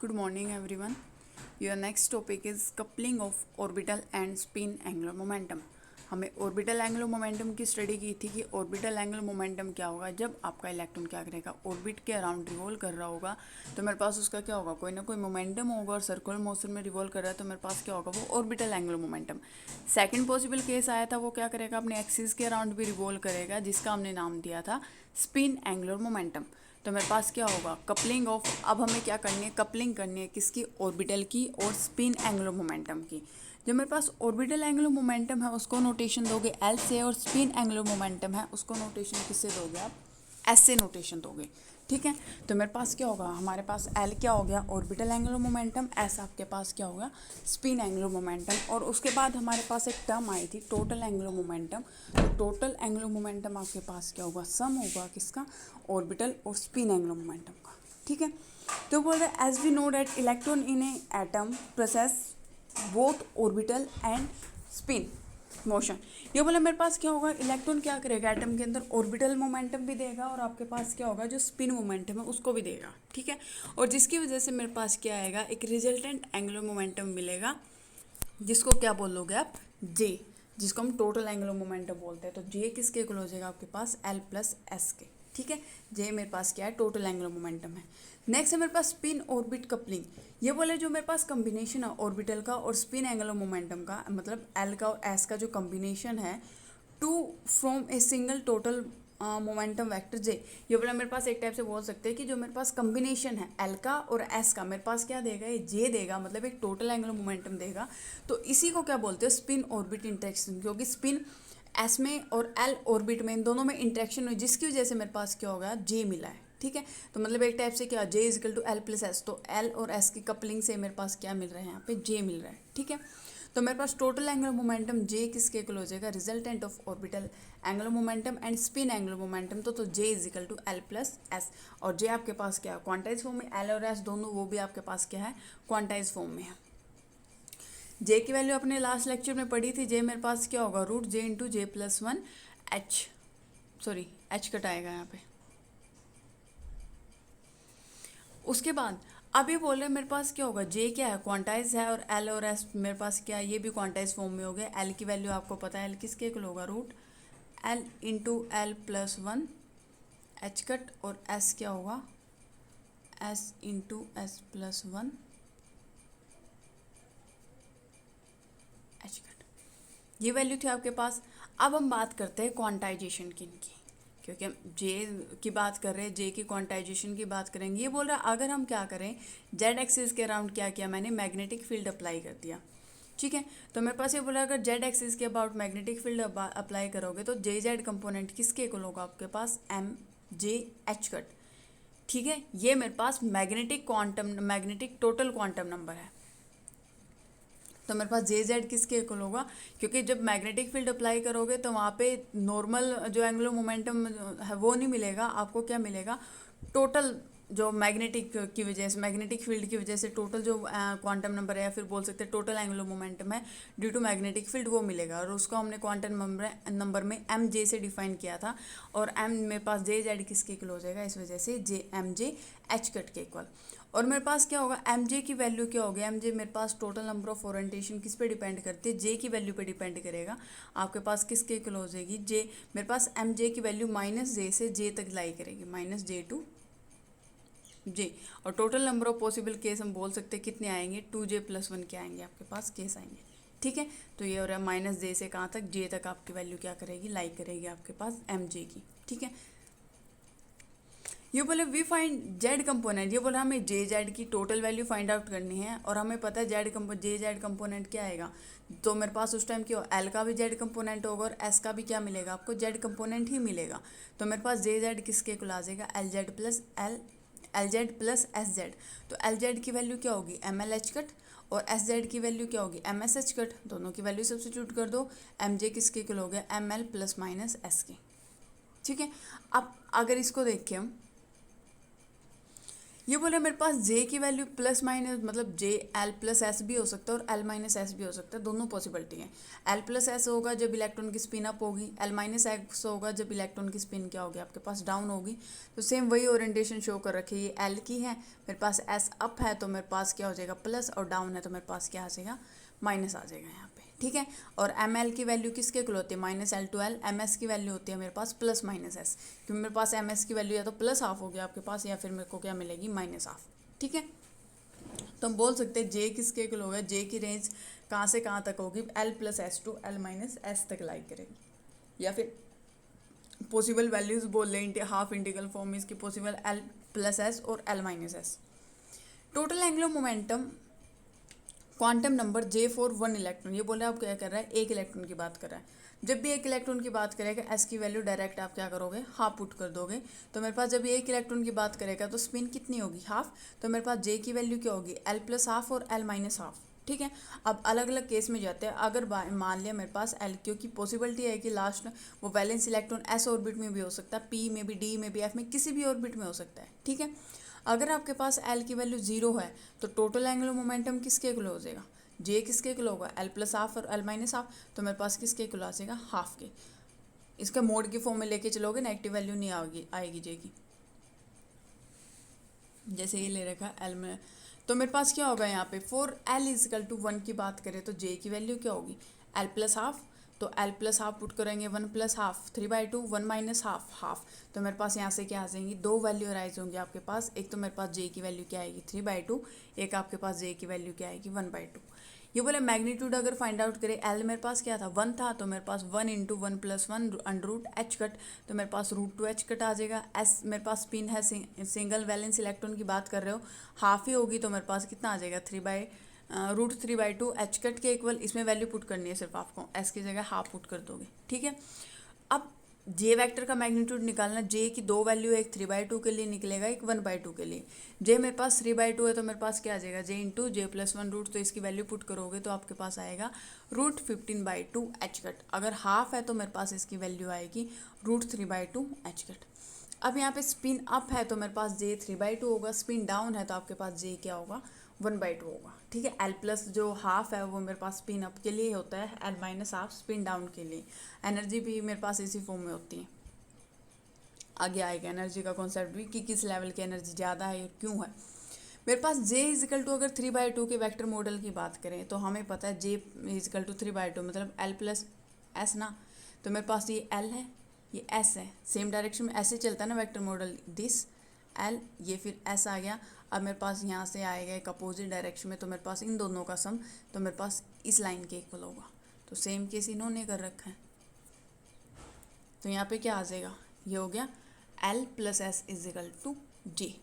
Good morning everyone. Your next topic is coupling of orbital and spin angular momentum. हमें orbital angular momentum की study की थी कि orbital angular momentum क्या होगा जब आपका इलेक्ट्रॉन क्या करेगा, ऑर्बिट के अराउंड रिवॉल्व कर रहा होगा तो मेरे पास उसका क्या होगा, कोई ना कोई मोमेंटम होगा और सर्कुलर मोशन में रिवॉल्व कर रहा है तो मेरे पास क्या होगा, वो orbital angular momentum. Second possible case आया था, वो क्या करेगा, अपने एक्सिस के अराउंड भी रिवॉल्व करेगा जिसका हमने नाम दिया था स्पिन एंगुलर मोमेंटम। तो मेरे पास क्या होगा, कपलिंग ऑफ, अब हमें क्या करनी है, कपलिंग करनी है किसकी, ऑर्बिटल की और स्पिन एंगुलर मोमेंटम की। जो मेरे पास ऑर्बिटल एंगुलर मोमेंटम है उसको नोटेशन दोगे एल से, और स्पिन एंगुलर मोमेंटम है उसको नोटेशन किससे दोगे, आप एस से नोटेशन दोगे। ठीक है, तो मेरे पास क्या होगा, हमारे पास एल क्या हो गया, ऑर्बिटल एंगुलर मोमेंटम, एस आपके पास क्या होगा, स्पिन एंगुलर मोमेंटम। और उसके बाद हमारे पास एक टर्म आई थी टोटल एंगुलर मोमेंटम। तो टोटल एंगुलर मोमेंटम आपके पास क्या होगा, सम होगा किसका, ऑर्बिटल और स्पिन एंगुलर मोमेंटम का। ठीक है, तो बोल रहे as we know that electron in a atom process both orbital and spin motion. ये बोला मेरे पास क्या होगा, इलेक्ट्रॉन क्या करेगा एटम के अंदर, ऑर्बिटल मोमेंटम भी देगा और आपके पास क्या होगा, जो स्पिन मोमेंटम है उसको भी देगा। ठीक है, और जिसकी वजह से मेरे पास क्या आएगा, एक रिजल्टेंट एंगुलर मोमेंटम मिलेगा जिसको क्या बोलोगे आप, जे, जिसको हम टोटल एंगुलर मोमेंटम बोलते हैं। तो जे किसके इक्वल हो जाएगा आपके पास, एल प्लस एस के। ठीक है, जे मेरे पास क्या है, टोटल एंगुलर मोमेंटम है। नेक्स्ट है मेरे पास स्पिन ऑर्बिट कपलिंग। ये बोले जो मेरे पास कम्बिनेशन है ऑर्बिटल का और स्पिन एंगुलर मोमेंटम का, मतलब एल का और एस का जो कम्बिनेशन है to from a single total momentum vector J. ये बोला मेरे पास एक टाइप से बोल सकते हैं कि जो मेरे पास कम्बिनेशन है एल का और एस का, मेरे पास क्या देगा, ये जे देगा, मतलब एक टोटल एंगुलर मोमेंटम देगा। तो इसी को क्या बोलते हैं, स्पिन ऑर्बिट इंटरेक्शन, क्योंकि स्पिन एस में और एल ऑर्बिट में, इन दोनों में इंटरेक्शन हुई जिसकी वजह से मेरे पास क्या होगा, जे मिला है। ठीक है, तो मतलब एक टाइप से क्या, J is equal to L plus S, तो एल और एस की कपलिंग से मेरे पास क्या मिल रहा है, यहाँ पे जे मिल रहा है। ठीक है, तो मेरे पास टोटल एंगुलर मोमेंटम जे किसके इक्वल हो जाएगा, resultant of orbital angular momentum and spin angular momentum. तो J is equal to L plus S, और जे आपके पास क्या है, क्वांटाइज फॉर्म में, एल और एस दोनों वो भी आपके पास क्या है, क्वांटाइज फॉर्म में है। जे की वैल्यू अपने लास्ट लेक्चर में पढ़ी थी, जे मेरे पास क्या होगा, root J into J plus one H, sorry H कटाएगा यहाँ पे। उसके बाद अब ये बोल रहे हैं मेरे पास क्या होगा, जे क्या है, क्वांटाइज है, और एल और एस मेरे पास क्या है, ये भी क्वांटाइज फॉर्म में हो गया। एल की वैल्यू आपको पता है, एल किसके इक्वल होगा, root L into L plus one H cut, और एस क्या होगा, S into S plus one H cut. ये वैल्यू थी आपके पास। अब हम बात करते हैं क्वांटाइजेशन की इनकी, क्योंकि हम जे की बात कर रहे हैं, जे की क्वांटाइजेशन की बात करेंगे। ये बोल रहा है अगर हम क्या करें, जेड एक्सिस के अराउंड क्या किया मैंने, मैग्नेटिक फील्ड अप्लाई कर दिया। ठीक है, तो मेरे पास ये बोला अगर जेड एक्सिस के अबाउट मैग्नेटिक फील्ड अप्लाई करोगे तो जे जेड कंपोनेंट किसके इक्वल होगा आपके पास, एम जे एच कट। ठीक है, ये मेरे पास magnetic quantum, magnetic total quantum number है। तो मेरे पास जे जेड किसके इक्वल होगा, क्योंकि जब मैग्नेटिक फील्ड अप्लाई करोगे तो वहाँ पे नॉर्मल जो एंगुलर मोमेंटम है वो नहीं मिलेगा आपको, क्या मिलेगा, टोटल जो मैग्नेटिक की वजह से, मैग्नेटिक फील्ड की वजह से टोटल जो क्वांटम नंबर है, या फिर बोल सकते हैं टोटल एंगुलर मोमेंटम है ड्यू टू मैग्नेटिक फील्ड, वो मिलेगा। और उसको हमने क्वांटम नंबर में एम जे से डिफाइन किया था, और एम मेरे पास जे जेड किसके इक्वल हो जाएगा, इस वजह से जे एम जे एच कट के इक्वल। और मेरे पास क्या होगा, एम जे की वैल्यू क्या होगी, एम जे मेरे पास टोटल नंबर ऑफ ओरिएंटेशन किस पे डिपेंड करती है, जे की वैल्यू पे डिपेंड करेगा। आपके पास किसके इक्वल हो जाएगी, जे, मेरे पास एम जे की वैल्यू माइनस जे से जे तक लाई करेगी, माइनस जे टू जे। और total number of possible case हम बोल सकते हैं कितने आएंगे, टू जे प्लस वन के आएंगे आपके पास केस आएंगे। ठीक है, तो ये हो रहा है माइनस जे से कहाँ तक, जे तक आपकी वैल्यू क्या करेगी, लाई करेगी आपके पास एम जे की। ठीक है, ये बोले वी फाइंड जेड कंपोनेंट, ये बोले हमें जे जेड की टोटल वैल्यू फाइंड आउट करनी है, और हमें पता है जे जेड कंपोनेंट क्या आएगा। तो मेरे पास उस टाइम क्या, एल का भी जेड कंपोनेंट होगा और एस का भी क्या मिलेगा आपको, जेड कंपोनेंट ही मिलेगा। तो मेरे पास जे जेड किसके इक्वल आ जाएगा, L Z plus L Z plus S Z. तो एल जेड की वैल्यू क्या होगी, एम एल एच कट, और एस जेड की वैल्यू क्या होगी, एम एस एच कट। दोनों की वैल्यू सब्सिट्यूट कर दो, एम जे किसके इक्वल हो गया, M L plus minus S के। ठीक है, अब अगर इसको देखें हम, ये बोले मेरे पास जे की वैल्यू प्लस माइनस मतलब जे एल प्लस एस भी हो सकता है और एल माइनस एस भी हो सकता है, दोनों पॉसिबिलिटी है। एल प्लस एस होगा जब इलेक्ट्रॉन की स्पिन अप होगी, एल माइनस एक्स होगा जब इलेक्ट्रॉन की स्पिन क्या होगी आपके पास डाउन होगी। तो सेम वही ओरिएंटेशन शो कर रखी है, ये एल की है, मेरे पास एस अप है तो मेरे पास क्या हो जाएगा प्लस, और डाउन है तो मेरे पास क्या आ जाएगा माइनस आ जाएगा यहाँ पे, ठीक है। और एम एल की वैल्यू किसके इक्वल होती है, minus L to L. M S की वैल्यू होती है मेरे पास प्लस माइनस एस, क्योंकि मेरे पास एम एस की वैल्यू या तो प्लस हाफ हो गया आपके पास, या फिर मेरे को क्या मिलेगी माइनस हाफ, ठीक है। तो हम बोल सकते हैं जे किसके इक्वल होगा, जे की रेंज कहाँ से कहाँ तक होगी, L plus S to L minus S तक लाइक करेगी। या फिर पॉसिबल वैल्यूज बोल लें हाफ इंटीग्रल फॉर्म में इसकी पॉसिबल एल प्लस एस और L minus S. Total angular momentum quantum number J for one electron, ये बोल रहा है आप क्या कर रहा है एक इलेक्ट्रॉन की बात कर रहा है। जब भी एक इलेक्ट्रॉन की बात करेगा एस की वैल्यू डायरेक्ट आप क्या करोगे हाफ पुट कर दोगे। तो मेरे पास जब ये एक इलेक्ट्रॉन की बात करेगा तो स्पिन कितनी होगी हाफ, तो मेरे पास जे की वैल्यू क्या होगी एल प्लस हाफ और एल माइनस हाफ, ठीक है। अब अलग अलग केस में जाते हैं, अगर मान लिया मेरे पास एल, क्योंकि पॉसिबिलिटी है कि लास्ट वो वैलेंस इलेक्ट्रॉन एस ऑर्बिट में भी हो सकता है, पी में भी, डी में भी, एफ में, किसी भी ऑर्बिट में हो सकता है, ठीक है। अगर आपके पास एल की वैल्यू 0 है तो टोटल एंगुलर मोमेंटम किसके इक्वल हो जाएगा, जे किसके इक्वल होगा एल प्लस हाफ और एल माइनस हाफ, तो मेरे पास किसके इक्वल आ जाएगा हाफ के। इसका मोड की फॉर्म में लेके चलोगे नेगेटिव वैल्यू नहीं आएगी जे की, जैसे ये ले रखा एल में। तो मेरे पास क्या होगा यहाँ पे फॉर एल इजिकल टू 1 की बात करें तो जे की वैल्यू क्या होगी एल प्लस हाफ, तो एल प्लस हाफ पुट करेंगे 1 plus half 3/2 1 minus half half, तो मेरे पास यहाँ से क्या आ जाएंगी दो वैल्यू अराइज होंगी आपके पास, एक तो मेरे पास जे की वैल्यू क्या आएगी 3/2, एक आपके पास जे की वैल्यू क्या आएगी 1/2। ये बोले मैग्नीट्यूड अगर फाइंड आउट करें एल मेरे पास क्या था 1 था, तो मेरे पास 1 into 1 plus 1 under root H cut, तो मेरे पास रूट 2 एच कट आ जाएगा। एस मेरे पास स्पिन है सिंगल वैलेंस इलेक्ट्रॉन की बात कर रहे हो हाफ ही होगी, तो मेरे पास कितना आ जाएगा √3/2 एच कट के इक्वल, इसमें वैल्यू पुट करनी है सिर्फ आपको, एस की जगह हाफ पुट कर दोगे, ठीक है। अब जे वेक्टर का मैग्नीट्यूड निकालना, जे की दो वैल्यू एक 3/2 के लिए निकलेगा एक 1/2 के लिए। जे मेरे पास 3/2 है तो मेरे पास क्या आ जाएगा जे इंटू जे प्लस 1 रूट, तो इसकी वैल्यू पुट करोगे तो आपके पास आएगा √15/2 एच कट। अगर हाफ है तो मेरे पास इसकी वैल्यू आएगी √3/2 एच कट। अब यहाँ पे स्पिन अप है तो मेरे पास जे 3/2 होगा, स्पिन डाउन है तो आपके पास जे क्या होगा 1/2 होगा, ठीक है। एल प्लस जो हाफ है वो मेरे पास स्पिन अप के लिए होता है, L minus half spin down के लिए। एनर्जी भी मेरे पास इसी फॉर्म में होती है, आगे आएगा एनर्जी का कॉन्सेप्ट भी कि किस लेवल की एनर्जी ज़्यादा है क्यों है। मेरे पास जे इजिकल टू अगर 3/2 के वेक्टर मॉडल की बात करें तो हमें पता है जे इजिकल टू 3/2 मतलब एल प्लस एस ना, तो मेरे पास ये एल है ये एस है, सेम डायरेक्शन में ऐसे चलता है ना वेक्टर मॉडल, दिस एल ये फिर एस आ गया। अब मेरे पास यहाँ से आएगा एक अपोजिट डायरेक्शन में, तो मेरे पास इन दोनों का सम तो मेरे पास इस लाइन के इक्वल होगा, तो सेम केस इन्होंने कर रखा है। तो यहाँ पे क्या आ जाएगा ये हो गया L plus S equal to J.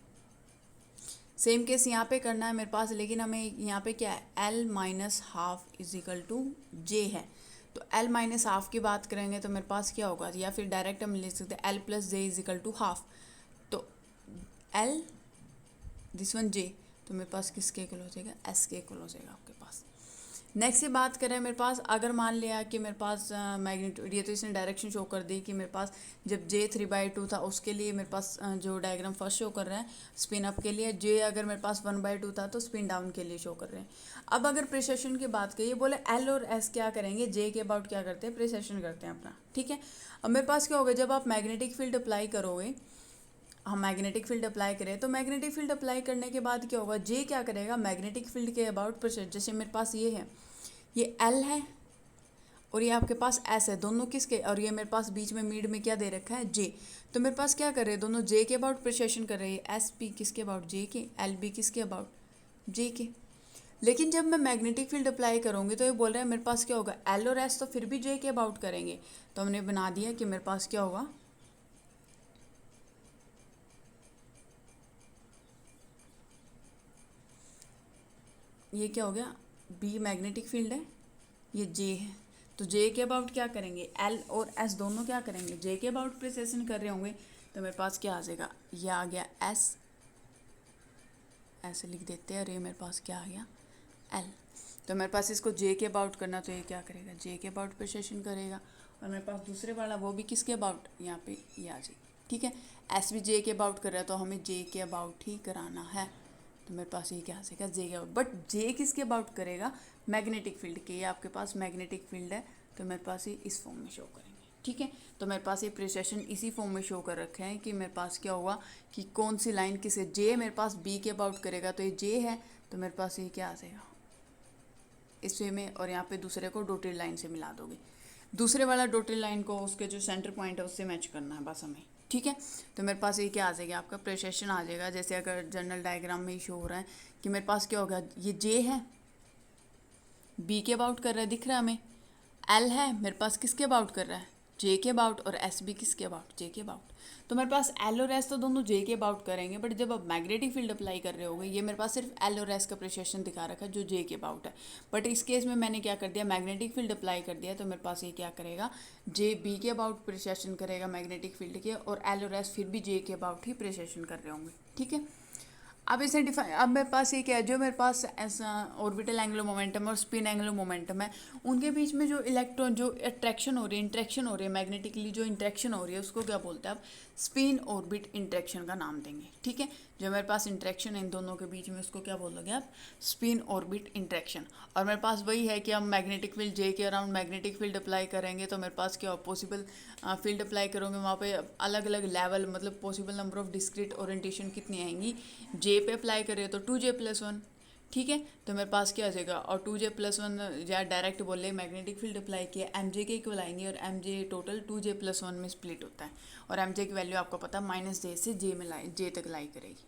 Same case यहाँ पे करना है मेरे पास, लेकिन हमें यहाँ पे क्या है L minus half is equal to J है, तो एल माइनस हाफ की बात करेंगे तो मेरे पास क्या होगा, या फिर डायरेक्ट हम लिख सकते हैं L plus J is equal to half, तो एल दिस वन जे, तो मेरे पास किसके इक्वल हो जाएगा एस के इक्वल हो जाएगा आपके पास। नेक्स्ट से बात करें मेरे पास, अगर मान लिया कि मेरे पास मैग्नीट्यूड, ये तो इसने डायरेक्शन शो कर दी कि मेरे पास जब जे 3/2 था उसके लिए मेरे पास जो डायग्राम फर्स्ट शो कर रहा है स्पिन अप के लिए, जे अगर मेरे पास 1/2 था तो स्पिन डाउन के लिए शो कर रहे हैं। अब अगर प्रिसेशन की बात करिए, बोले एल और एस क्या करेंगे जे के अबाउट क्या करते हैं प्रिसेशन करते हैं अपना, ठीक है। अब मेरे पास क्या होगा जब आप मैग्नेटिक फील्ड अप्लाई करोगे, हम मैग्नेटिक फील्ड अप्लाई करें तो मैग्नेटिक फील्ड अप्लाई करने के बाद क्या होगा जे क्या करेगा मैग्नेटिक फील्ड के अबाउट प्रेशर, जैसे मेरे पास ये है ये एल है और ये आपके पास एस है, दोनों किसके, और ये मेरे पास बीच में मिड में क्या दे रखा है जे, तो मेरे पास क्या कर रहे हैं दोनों जे के अबाउट प्रेशर कर रहे हैं, एस पी किसके अबाउट जे के, एल बी किसके अबाउट जे के। लेकिन जब मैं मैग्नेटिक फील्ड अप्लाई करूँगी तो ये बोल रहे हैं मेरे पास क्या होगा एल और एस तो फिर भी जे के अबाउट करेंगे, तो हमने बना दिया कि मेरे पास क्या होगा ये क्या हो गया बी मैग्नेटिक फील्ड है ये जे है, तो जे के अबाउट क्या करेंगे एल और एस दोनों क्या करेंगे जे के अबाउट प्रिसेशन कर रहे होंगे, तो मेरे पास क्या आ जाएगा ये आ गया एस, ऐसे लिख देते हैं, और ये मेरे पास क्या आ गया एल। तो मेरे पास इसको जे के अबाउट करना तो ये क्या करेगा जे के अबाउट प्रिसेशन करेगा, और मेरे पास दूसरे वाला वो भी किसके अबाउट यहाँ पे ये आ जाएगी, ठीक है। एस भी जे के अबाउट कर रहा है तो हमें जे के अबाउट ही कराना है। तो मेरे पास ये क्या आ जाएगा, जे के अबाउट। बट जे किसके अबाउट करेगा, मैग्नेटिक फील्ड के। ये आपके पास मैग्नेटिक फील्ड है तो मेरे पास ये इस फॉर्म में शो करेंगे, ठीक है। तो मेरे पास ये प्रिसेशन इसी फॉर्म में शो कर रखे हैं कि मेरे पास क्या होगा कि कौन सी लाइन किसे, जे मेरे पास बी के अबाउट करेगा तो ये जे है, तो मेरे पास ये क्या आ जाएगा इस वे में, और यहाँ पे दूसरे को डॉटेड लाइन से मिला दोगे। दूसरे वाला डॉटेड लाइन को उसके जो सेंटर पॉइंट है उससे मैच करना है बस हमें, ठीक है। तो मेरे पास ये क्या आ जाएगा, आपका प्रिसेशन आ जाएगा। जैसे अगर जनरल डायग्राम में ही शो हो रहा है कि मेरे पास क्या होगा, ये जे है बी के अबाउट कर रहा है, दिख रहा है हमें। एल है मेरे पास किसके अबाउट कर रहा है, जे के अबाउट, और एस भी किसके अबाउट, जे के अबाउट। तो मेरे पास एल और एस तो दोनों जे के अबाउट करेंगे, बट जब आप मैग्नेटिक फील्ड अप्लाई कर रहे होगे, ये मेरे पास सिर्फ एल और एस का प्रिसेशन दिखा रखा है जो जे के अबाउट है। बट इस केस में मैंने क्या कर दिया, मैग्नेटिक फील्ड अप्लाई कर दिया, तो मेरे पास ये क्या करेगा, जे बी के अबाउट प्रिसेशन करेगा मैग्नेटिक फील्ड के, और एल और एस फिर भी जे के अबाउट ही प्रिसेशन कर रहे होंगे, ठीक है। अब इसे डिफाइन, अब मेरे पास ये क्या है, जो मेरे पास ऐसा ऑर्बिटल एंगुलर मोमेंटम और स्पिन एंगुलर मोमेंटम है, उनके बीच में जो इलेक्ट्रॉन जो अट्रैक्शन हो रही है, इंट्रैक्शन हो रही है, मैग्नेटिकली जो इंट्रैक्शन हो रही है, उसको क्या बोलते हैं आप, स्पिन ऑर्बिट इंट्रैक्शन का नाम देंगे, ठीक है। जो मेरे पास इंट्रैक्शन है इन दोनों के बीच में, उसको क्या बोलोगे आप, स्पिन ऑर्बिट इंट्रैक्शन। और मेरे पास वही है कि हम मैग्नेटिक फील्ड जे के अराउंड मैग्नेटिक फील्ड अप्लाई करेंगे, तो मेरे पास क्या पॉसिबल फील्ड अप्लाई करोगे वहाँ पे अलग अलग लेवल, मतलब possible number of discrete orientation कितनी आएंगी, जे पे अप्लाई करें तो 2J+1, ठीक है। तो मेरे पास क्या आ जाएगा, और 2J+1 या डायरेक्ट बोले मैग्नेटिक फील्ड अप्लाई किया, MJ के इक्वल आएंगे, और MJ टोटल 2J+1 में स्प्लिट होता है, और MJ की वैल्यू आपको पता है -J से J में लाई, J तक लाई करेगी,